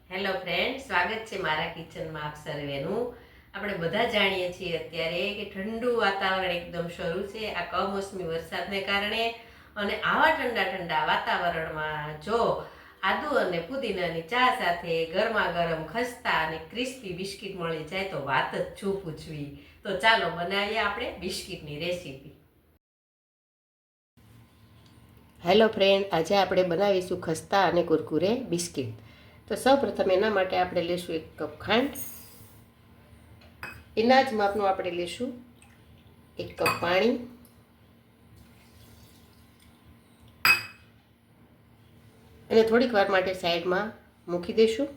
Hello friend, સ્વાગત છે મારા કિચનમાં આપ સર્વેનું. આપણે બધા જાણીએ છીએ અત્યારે કે ઠંડુ વાતાવરણ એકદમ શરૂ છે આ કમોસમી વરસાદને કારણે. અને આવા ઠંડા ઠંડા વાતાવરણમાં જો આદુ અને પુદીનાની ચા સાથે ગરમા ગરમ ખસ્તા અને ક્રિસ્પી બિસ્કિટ મળી જાય તો વાત જ શું પૂછવી. તો ચાલો બનાવીએ આપણે બિસ્કિટની રેસીપી. હેલો ફ્રેન્ડ, આજે આપણે બનાવીશું ખસ્તા અને કુરકુરે બિસ્કિટ. તો સૌપ્રથમ એના માટે આપણે લઈશું 1 કપ ખાંડ, એના જ માપનું આપણે લઈશું 1 કપ પાણી અને થોડીક વાર માટે સાઈડમાં મૂકી દઈશું.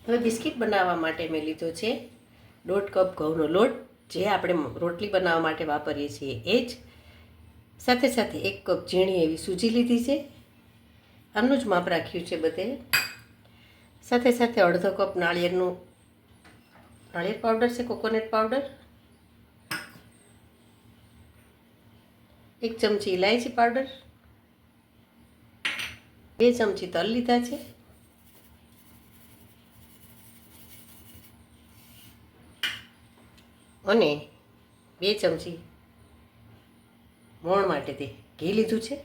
હવે બિસ્કિટ બનાવવા માટે મેં લીધો છે 1.5 કપ ઘઉંનો લોટ, જે આપણે રોટલી બનાવવા માટે વાપરીએ છીએ એ જ. સાથે સાથે 1 કપ ઝીણી એવી સૂજી લીધી છે, આનું જ માપ રાખ્યું છે બધે. સાથે સાથે અડધો કપ નાળિયેર પાવડર છે, કોકોનટ પાવડર, 1 ચમચી ઇલાયચી પાવડર, 2 ચમચી તલ લીધા છે, અને 2 ચમચી મોણ માટે તે ઘી લીધું છે.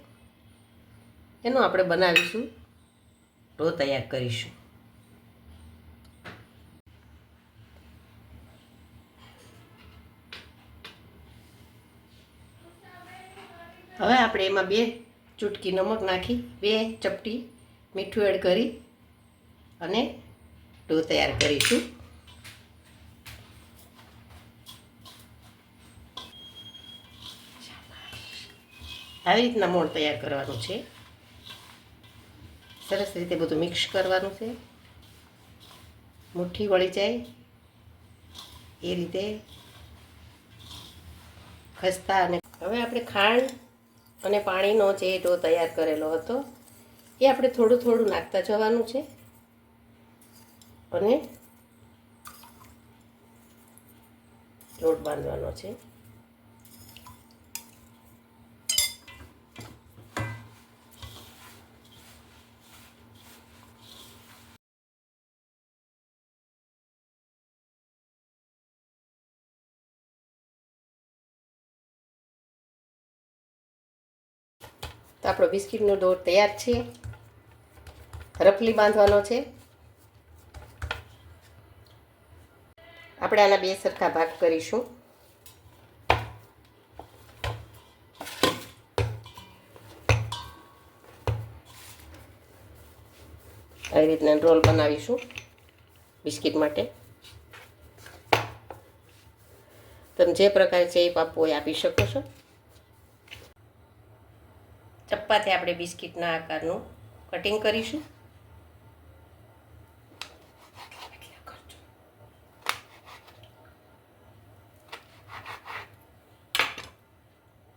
એનો આપણે બનાવીશું ડો તૈયાર કરીશું. હવે આપણે એમાં 2 ચૂટકી નમક નાખી, 2 ચપટી મીઠું એડ કરી અને ડો તૈયાર કરીશું. આવી રીતના મોણ તૈયાર કરવાનું છે. સરસ રીતે બધું મિક્સ કરવાનું છે, મુઠ્ઠી વળી જાય એ રીતે ખસ્તા. અને હવે આપણે ખાંડ અને પાણીનો જે ડો તૈયાર કરેલો હતો એ આપણે થોડું થોડું નાખતા જવાનું છે અને લોટ બાંધવાનો છે. તો આપણો બિસ્કિટનો ડો તૈયાર છે, રફલી બાંધવાનો છે. આપણે આના 2 સરખા ભાગ કરીશું. આવી રીતના રોલ બનાવીશું બિસ્કિટ માટે. તમે જે પ્રકારે શેપ આપવો હોય આપી શકો છો. ચપ્પાથી આપણે બિસ્કિટના આકારનું કટિંગ કરીશું.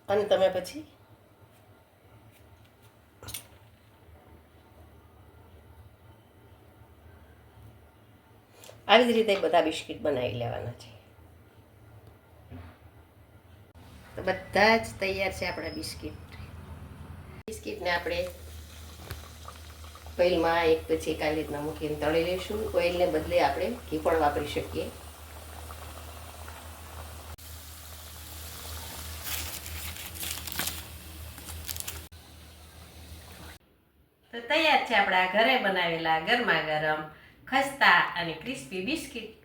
અને તમે પછી આવી જ રીતે બધા બિસ્કિટ બનાવી લેવાના છે. તો બધા જ તૈયાર છે આપણા બિસ્કિટને આપણે ઓઇલમાં એક પછી એક આવી રીતના મૂકીને તળી લઈશું. ઓઇલને બદલે આપણે ઘી પણ વાપરી શકીએ. તો તૈયાર છે આપણા ઘરે બનાવેલા ગરમા ગરમ ખસ્તા અને ક્રિસ્પી બિસ્કિટ.